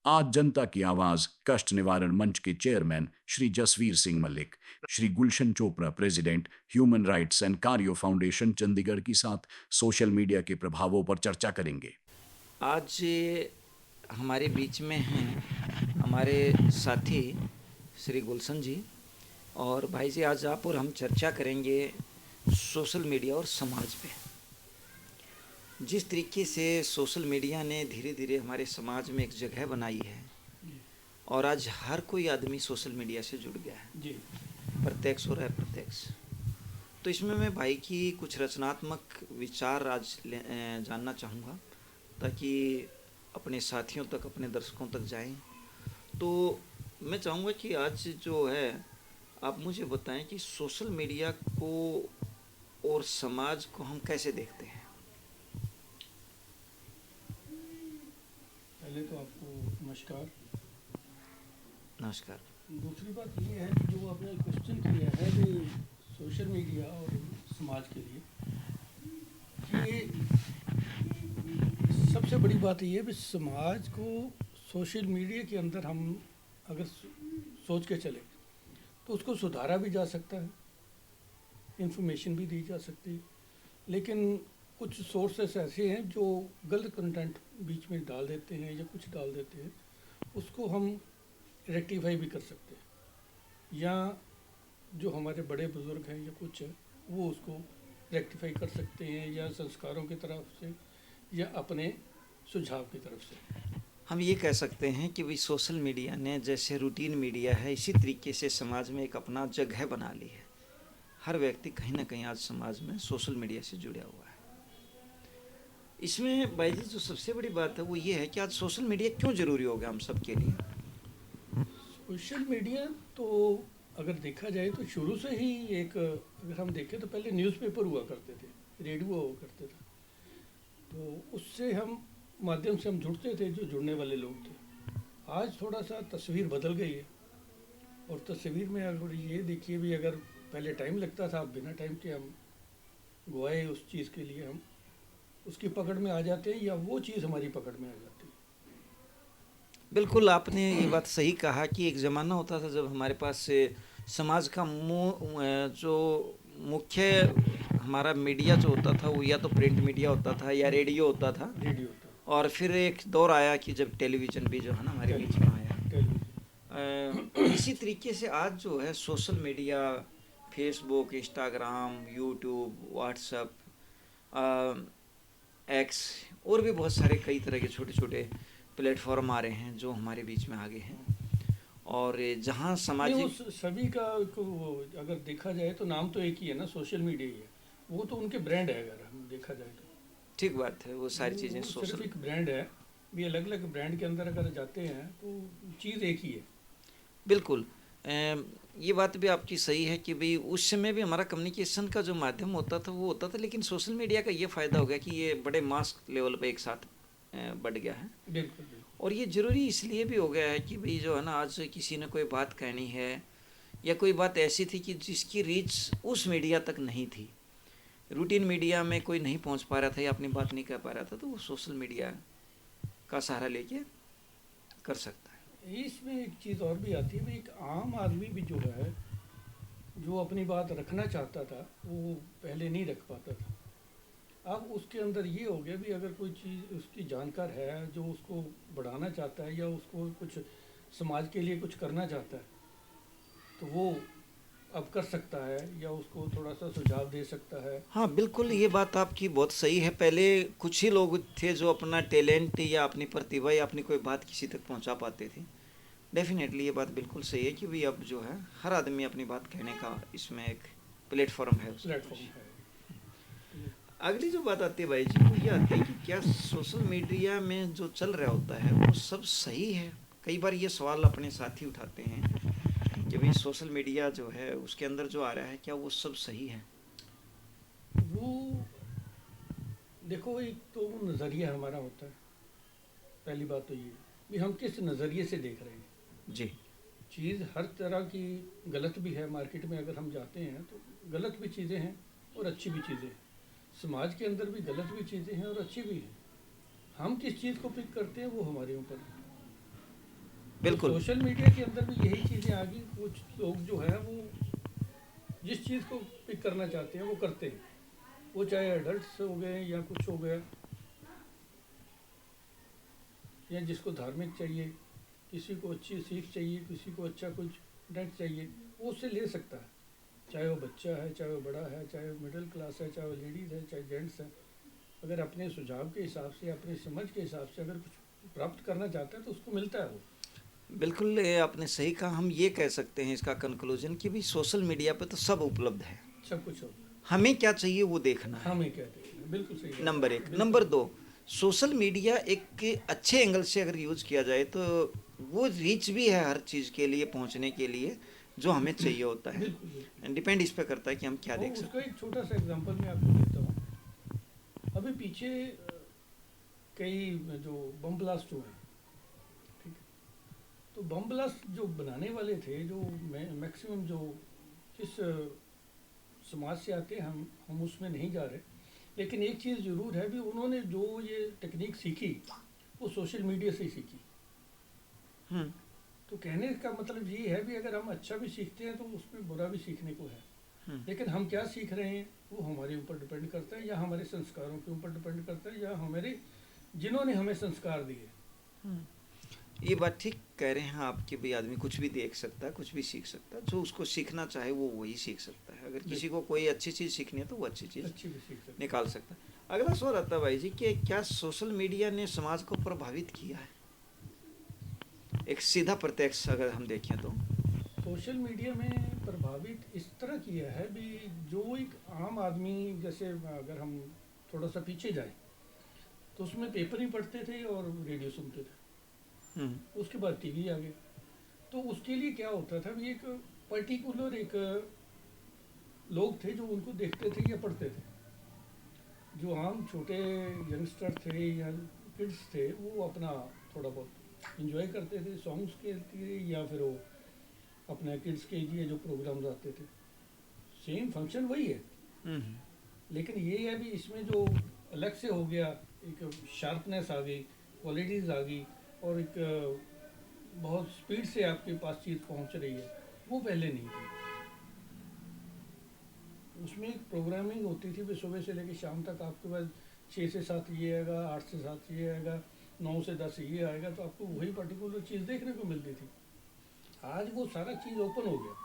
आज जनता की आवाज कष्ट निवारण मंच के chairman Shri Jasvir Singh Malik, Shri Gulshan Chopra, president human rights and कार्यो फाउंडेशन चंडीगढ़ के साथ सोशल मीडिया के प्रभावों पर चर्चा करेंगे। आज हमारे बीच में हैं हमारे साथी श्री गुलशन जी और भाई जी। आज आप और हम चर्चा करेंगे सोशल मीडिया और समाज पे। जिस तरीके से सोशल मीडिया ने धीरे धीरे हमारे समाज में एक जगह बनाई है और आज हर कोई आदमी सोशल मीडिया से जुड़ गया है जी, प्रत्यक्ष और अप्रत्यक्ष। तो इसमें मैं भाई की कुछ रचनात्मक विचार आज जानना चाहूँगा ताकि अपने साथियों तक, अपने दर्शकों तक जाएं। तो मैं चाहूँगा कि आज जो है आप मुझे बताएं कि सोशल मीडिया को और समाज को हम कैसे देखते हैं। पहले तो आपको नमस्कार। नमस्कार। दूसरी बात ये है कि जो आपने क्वेश्चन किया है कि सोशल मीडिया और समाज के लिए, कि सबसे बड़ी बात ये है कि समाज को सोशल मीडिया के अंदर हम अगर सोच के चले तो उसको सुधारा भी जा सकता है, इन्फॉर्मेशन भी दी जा सकती है, लेकिन कुछ सोर्सेस ऐसे हैं जो गलत कंटेंट बीच में डाल देते हैं या कुछ डाल देते हैं, उसको हम रेक्टिफाई भी कर सकते हैं, या जो हमारे बड़े बुज़ुर्ग हैं या कुछ है वो उसको रेक्टिफाई कर सकते हैं, या संस्कारों की तरफ से या अपने सुझाव की तरफ से। हम ये कह सकते हैं कि भी सोशल मीडिया ने जैसे रूटीन मीडिया है, इसी तरीके से समाज में एक अपना जगह बना ली है। हर व्यक्ति कहीं ना कहीं आज समाज में सोशल मीडिया से जुड़ा हुआ है। इसमें भाई जी जो सबसे बड़ी बात है वो ये है कि आज सोशल मीडिया क्यों ज़रूरी हो गया हम सब के लिए। सोशल मीडिया तो अगर देखा जाए तो शुरू से ही एक, अगर हम देखें तो पहले न्यूज़पेपर हुआ करते थे, रेडियो हुआ करते थे, तो उससे हम माध्यम से हम जुड़ते थे, जो जुड़ने वाले लोग थे। आज थोड़ा सा तस्वीर बदल गई है, और तस्वीर में अगर ये देखिए भी, अगर पहले टाइम लगता था, अब बिना टाइम के हम गवाए उस चीज़ के लिए हम उसकी पकड़ में आ जाते हैं, या वो चीज़ हमारी पकड़ में आ जाती है। बिल्कुल, आपने ये बात सही कहा कि एक ज़माना होता था जब हमारे पास से समाज का जो मुख्य हमारा मीडिया जो होता था वो या तो प्रिंट मीडिया होता था या रेडियो होता था। और फिर एक दौर आया कि जब टेलीविज़न भी जो है ना हमारे बीच में आया। इसी तरीके से आज जो है social media, Facebook, Instagram, YouTube, WhatsApp, x और भी बहुत सारे कई तरह के छोटे छोटे प्लेटफॉर्म आ रहे हैं जो हमारे बीच में आ गए हैं। और जहाँ सामाजिक सभी का अगर देखा जाए तो नाम तो एक ही है ना, सोशल मीडिया ही है। वो तो उनके ब्रांड है, अगर हम देखा जाए तो। ठीक बात है, वो सारी चीज़ें सिर्फ एक ब्रांड है, भी अलग अलग ब्रांड के अंदर अगर जाते हैं तो चीज़ एक ही है। बिल्कुल, ये बात भी आपकी सही है कि भाई उस समय भी हमारा कम्युनिकेशन का जो माध्यम होता था वो होता था, लेकिन सोशल मीडिया का ये फ़ायदा हो गया कि ये बड़े मास लेवल पे एक साथ बढ़ गया है। बिल्कुल। और ये ज़रूरी इसलिए भी हो गया है कि भाई जो है ना आज किसी ने कोई बात कहनी है या कोई बात ऐसी थी कि जिसकी रीच उस मीडिया तक नहीं थी, रूटीन मीडिया में कोई नहीं पहुंच पा रहा था या अपनी बात नहीं कह पा रहा था, तो वो सोशल मीडिया का सहारा लेके कर सकता है। इसमें एक चीज़ और भी आती है, एक आम आदमी भी जो है, जो अपनी बात रखना चाहता था वो पहले नहीं रख पाता था। अब उसके अंदर ये हो गया भी, अगर कोई चीज़ उसकी जानकार है जो उसको बढ़ाना चाहता है या उसको कुछ समाज के लिए कुछ करना चाहता है, तो वो अब कर सकता है या उसको थोड़ा सा सुझाव दे सकता है। हाँ बिल्कुल, ये बात आपकी बहुत सही है। पहले कुछ ही लोग थे जो अपना टैलेंट या अपनी प्रतिभा या अपनी कोई बात किसी तक पहुंचा पाते थे। डेफिनेटली ये बात बिल्कुल सही है कि भाई अब जो है हर आदमी अपनी बात कहने का इसमें एक प्लेटफॉर्म है। अगली जो बात आती है भाई जी वो ये आती है कि क्या सोशल मीडिया में जो चल रहा होता है वो सब सही है। कई बार ये सवाल अपने साथी उठाते हैं कि भाई सोशल मीडिया जो है उसके अंदर जो आ रहा है क्या वो सब सही है। वो देखो, एक तो नज़रिया हमारा होता है। पहली बात तो ये भी हम किस नज़रिए से देख रहे हैं जी। चीज़ हर तरह की गलत भी है, मार्केट में अगर हम जाते हैं तो गलत भी चीज़ें हैं और अच्छी भी चीज़ें हैं। समाज के अंदर भी गलत भी चीज़ें हैं और अच्छी भी हैं। हम किस चीज़ को पिक करते हैं वो हमारे ऊपर है। बिल्कुल। सोशल मीडिया के अंदर भी यही चीज़ें आ गई। कुछ लोग जो है वो जिस चीज़ को पिक करना चाहते हैं वो करते हैं, वो चाहे एडल्ट्स हो गए या कुछ हो गया, या जिसको धार्मिक चाहिए, किसी को अच्छी सीख चाहिए, किसी को अच्छा कुछ नेट चाहिए, वो उससे ले सकता है। चाहे वो बच्चा है, चाहे वो बड़ा है, चाहे वो मिडिल क्लास है, चाहे वो लेडीज़ है, चाहे जेंट्स है। अगर अपने सुझाव के हिसाब से, अपनी समझ के हिसाब से अगर कुछ प्राप्त करना चाहता है तो उसको मिलता है वो। बिल्कुल, ये आपने सही कहा। हम ये कह सकते हैं इसका कंक्लूजन कि भी सोशल मीडिया पे तो सब उपलब्ध है, सब कुछ होता है। हमें क्या चाहिए वो देखना है। हमें क्या देखें, बिल्कुल सही बात है। नंबर एक। बिल्कुल। नंबर दो, सोशल मीडिया एक अच्छे एंगल से अगर यूज किया जाए तो वो रीच भी है हर चीज़ के लिए पहुंचने के लिए जो हमें चाहिए होता है। बिल्कुल बिल्कुल। डिपेंड इस पे करता है कि हम क्या और देख उसका सकते हैं। एक छोटा सा एग्जांपल मैं आपको देता हूँ। अभी पीछे कई जो बम ब्लास्ट हुए, ठीक है, तो बम ब्लास्ट जो बनाने वाले थे, जो मैक्सिमम जो जिस समाज से आते हैं, हम उसमें नहीं जा रहे, लेकिन एक चीज़ ज़रूर है भी, उन्होंने जो ये टेक्निक सीखी वो सोशल मीडिया से ही सीखी। हम्म तो कहने का मतलब ये है भी, अगर हम अच्छा भी सीखते हैं तो उसमें बुरा भी सीखने को है, हम्म लेकिन हम क्या सीख रहे हैं वो हमारे ऊपर डिपेंड करता है, या हमारे संस्कारों के ऊपर डिपेंड करता है, या हमारे जिन्होंने हमें संस्कार दिए। हम्म। ये बात ठीक कह रहे हैं आप कि भाई आदमी कुछ भी देख सकता है, कुछ भी सीख सकता है, जो उसको सीखना चाहे वो वही सीख सकता है। अगर किसी को कोई अच्छी चीज़ सीखनी है तो वो अच्छी चीज़ अच्छी भी सीख सकते हैं। निकाल सकता है। अगला सवाल आता है भाई जी कि क्या सोशल मीडिया ने समाज को प्रभावित किया है? एक सीधा प्रत्यक्ष अगर हम देखें तो सोशल मीडिया में प्रभावित इस तरह किया है भी, जो एक आम आदमी, जैसे अगर हम थोड़ा सा पीछे जाए तो उसमें पेपर ही पढ़ते थे और रेडियो सुनते थे, उसके बाद टीवी आ गया। तो उसके लिए क्या होता था भी, एक पर्टिकुलर एक लोग थे जो उनको देखते थे या पढ़ते थे। जो आम छोटे यंगस्टर थे या किड्स थे, वो अपना थोड़ा बहुत इंजॉय करते थे सॉन्ग्स के लिए, या फिर वो अपने किड्स के लिए जो प्रोग्राम्स आते थे, सेम फंक्शन वही है, लेकिन ये है भी इसमें जो अलग से हो गया, एक शार्पनेस आ गई, क्वालिटीज़ आ गई, और एक बहुत स्पीड से आपके पास चीज़ पहुंच रही है, वो पहले नहीं थी। उसमें एक प्रोग्रामिंग होती थी भी, सुबह से लेकर शाम तक आपके पास 6 से 7 ये आएगा, 8 से 7 ये आएगा, 9 से 10 ये आएगा, तो आपको वही पर्टिकुलर चीज़ देखने को मिलती थी। आज वो सारा चीज़ ओपन हो गया,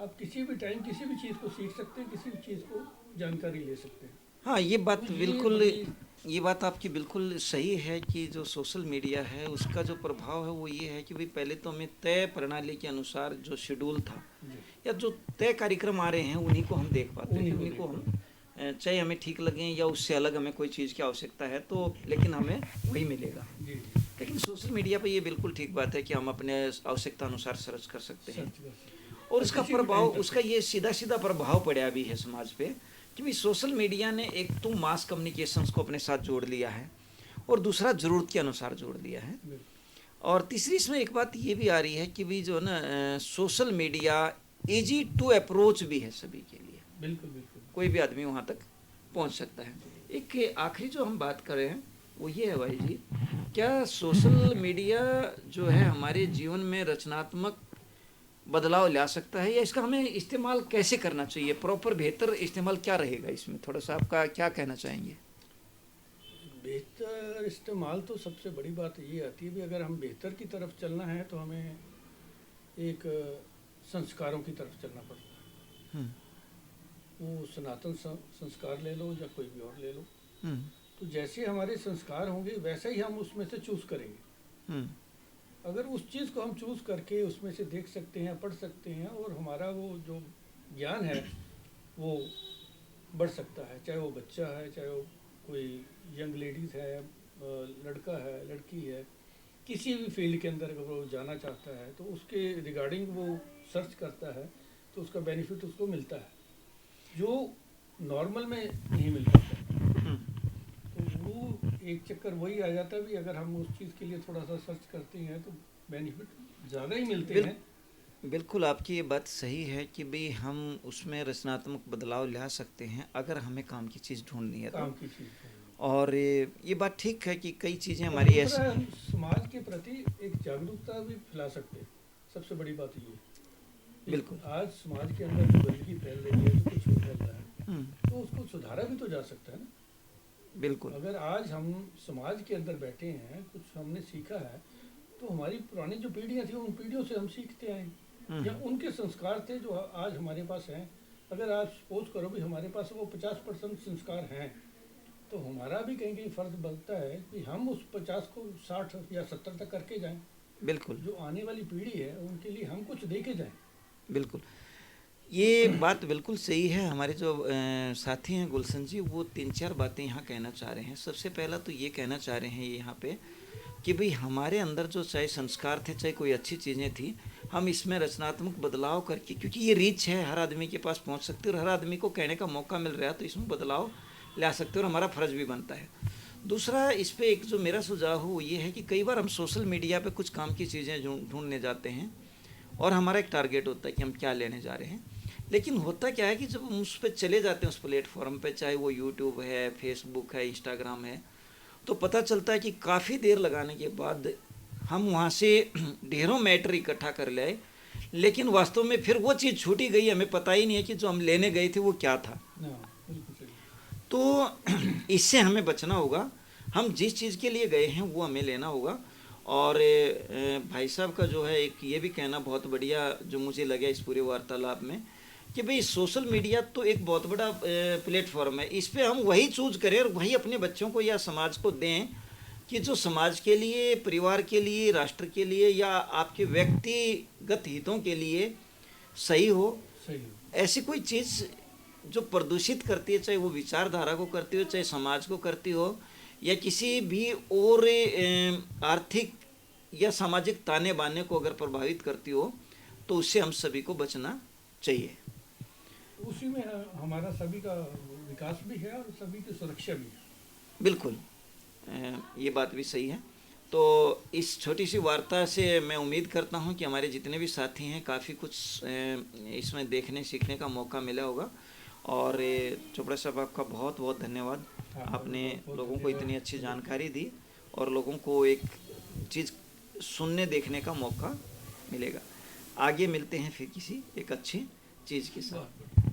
आप किसी भी टाइम किसी भी चीज़ को सीख सकते हैं, किसी भी चीज़ को जानकारी ले सकते हैं। हाँ, ये बात तो ये बिल्कुल, बड़ी- ये बात आपकी बिल्कुल सही है कि जो सोशल मीडिया है उसका जो प्रभाव है वो ये है कि भाई पहले तो हमें तय प्रणाली के अनुसार जो शेड्यूल था जी, या जो तय कार्यक्रम आ रहे हैं उन्हीं को हम देख पाते थे, उन्हीं को उन्हीं को देख हम चाहे हमें ठीक लगें या उससे अलग हमें कोई चीज़ की आवश्यकता है तो, लेकिन हमें वही मिलेगा। जी, लेकिन सोशल मीडिया पे ये बिल्कुल ठीक बात है कि हम अपने आवश्यकता अनुसार सर्च कर सकते हैं, सर्च कर सकते हैं। और उसका किसी भी प्रभाव, टाइम कर उसका ये सीधा सीधा प्रभाव पड़ा भी है समाज पे कि भाई सोशल मीडिया ने एक तो मास कम्युनिकेशंस को अपने साथ जोड़ लिया है और दूसरा ज़रूरत के अनुसार जोड़ लिया है। बिल्कुल। और तीसरी इसमें एक बात ये भी आ रही है कि भाई जो ना social media easy to approach भी है सभी के लिए, बिल्कुल बिल्कुल। कोई भी आदमी वहाँ तक पहुँच सकता है। एक आखिरी जो हम बात कर रहे हैं वो ये है भाई जी, क्या सोशल मीडिया जो है हमारे जीवन में रचनात्मक बदलाव ला सकता है, या इसका हमें इस्तेमाल कैसे करना चाहिए, प्रॉपर बेहतर इस्तेमाल क्या रहेगा इसमें, थोड़ा सा आपका क्या कहना चाहेंगे? बेहतर इस्तेमाल तो सबसे बड़ी बात ये आती है भी, अगर हम बेहतर की तरफ चलना है तो हमें एक संस्कारों की तरफ चलना पड़ता है। वो सनातन संस्कार ले लो या कोई भी और ले लो, तो जैसे हमारे संस्कार होंगे वैसा ही हम उसमें से चूज़ करेंगे। अगर उस चीज़ को हम चूज़ करके उसमें से देख सकते हैं, पढ़ सकते हैं, और हमारा वो जो ज्ञान है वो बढ़ सकता है, चाहे वो बच्चा है, चाहे वो कोई यंग लेडीज़ है, लड़का है, लड़की है, किसी भी फील्ड के अंदर अगर वो जाना चाहता है तो उसके रिगार्डिंग वो सर्च करता है तो उसका बेनिफिट उसको मिलता है, जो नॉर्मल में नहीं मिल पाता। तो वो एक चक्कर वही आ जाता है भी, अगर हम उस चीज़ के लिए थोड़ा सा सर्च करते हैं तो बेनिफिट ज़्यादा ही मिलते हैं। बिल्कुल आपकी ये बात सही है कि भाई हम उसमें रचनात्मक बदलाव ला सकते हैं अगर हमें काम की चीज़ ढूंढनी है काम तो। की चीज़ है। और ये बात ठीक है कि कई चीज़ें हमारी ऐसी दूसरा, हम समाज के प्रति एक जागरूकता भी फैला सकते हैं। सबसे बड़ी बात ये है। बिल्कुल। आज समाज के अंदर जो गंदगी फैल रही है, जो कुछ भी फैल रहा है, हम्म, तो उसको सुधारा भी तो जा सकता है ना। बिल्कुल। अगर आज हम समाज के अंदर बैठे हैं, कुछ हमने सीखा है, तो हमारी पुरानी जो पीढ़ियां थी उन पीढ़ियों से हम सीखते आए, या उनके संस्कार थे जो आज हमारे पास हैं। अगर आप सपोज करो भी हमारे पास वो 50% संस्कार हैं, तो हमारा भी कहीं कहीं फर्ज बनता है कि हम उस 50 को 60 या 70 तक करके जाएं। बिल्कुल। जो आने वाली पीढ़ी है उनके लिए हम कुछ दे के जाएं। बिल्कुल, ये बात बिल्कुल सही है। हमारे जो साथी हैं गुलशन जी, वो 3-4 बातें यहाँ कहना चाह रहे हैं। सबसे पहला तो ये कहना चाह रहे हैं यहाँ पे कि भाई हमारे अंदर जो चाहे संस्कार थे, चाहे कोई अच्छी चीज़ें थी, हम इसमें रचनात्मक बदलाव करके, क्योंकि ये रीच है, हर आदमी के पास पहुँच सकती है और हर आदमी को कहने का मौका मिल रहा है, तो इसमें बदलाव ला सकते हैं और हमारा फ़र्ज भी बनता है। दूसरा, इस पर एक जो मेरा सुझाव हो वो ये है कि कई बार हम सोशल मीडिया पे कुछ काम की चीज़ें ढूंढने जाते हैं और हमारा एक टारगेट होता है कि हम क्या लेने जा रहे हैं। लेकिन होता क्या है कि जब हम उस पर चले जाते हैं, उस प्लेटफॉर्म पे, चाहे वो यूट्यूब है, फेसबुक है, इंस्टाग्राम है, तो पता चलता है कि काफ़ी देर लगाने के बाद हम वहाँ से ढेरों मैटर इकट्ठा कर ले आए, लेकिन वास्तव में फिर वो चीज़ छूटी गई, हमें पता ही नहीं है कि जो हम लेने गए थे वो क्या था। बिल्कुल सही। तो इससे हमें बचना होगा। हम जिस चीज़ के लिए गए हैं वो हमें लेना होगा। और भाई साहब का जो है एक ये भी कहना बहुत बढ़िया जो मुझे लगा इस पूरे वार्तालाप में, कि भाई सोशल मीडिया तो एक बहुत बड़ा प्लेटफॉर्म है, इस पे हम वही चूज करें और वही अपने बच्चों को या समाज को दें कि जो समाज के लिए, परिवार के लिए, राष्ट्र के लिए या आपके व्यक्तिगत हितों के लिए सही हो। सही। ऐसी कोई चीज़ जो प्रदूषित करती है, चाहे वो विचारधारा को करती हो, चाहे समाज को करती हो, या किसी भी और आर्थिक या सामाजिक ताने बाने को अगर प्रभावित करती हो, तो उससे हम सभी को बचना चाहिए। उसी में हमारा सभी का विकास भी है और सभी की सुरक्षा भी है। बिल्कुल, ये बात भी सही है। तो इस छोटी सी वार्ता से मैं उम्मीद करता हूं कि हमारे जितने भी साथी हैं काफ़ी कुछ इसमें देखने सीखने का मौका मिला होगा। और चोपड़ा साहब, आपका बहुत बहुत धन्यवाद। आपने लोगों को इतनी अच्छी जानकारी दी और लोगों को एक चीज़ सुनने देखने का मौका मिलेगा। आगे मिलते हैं फिर किसी एक अच्छी चीज़ के साथ।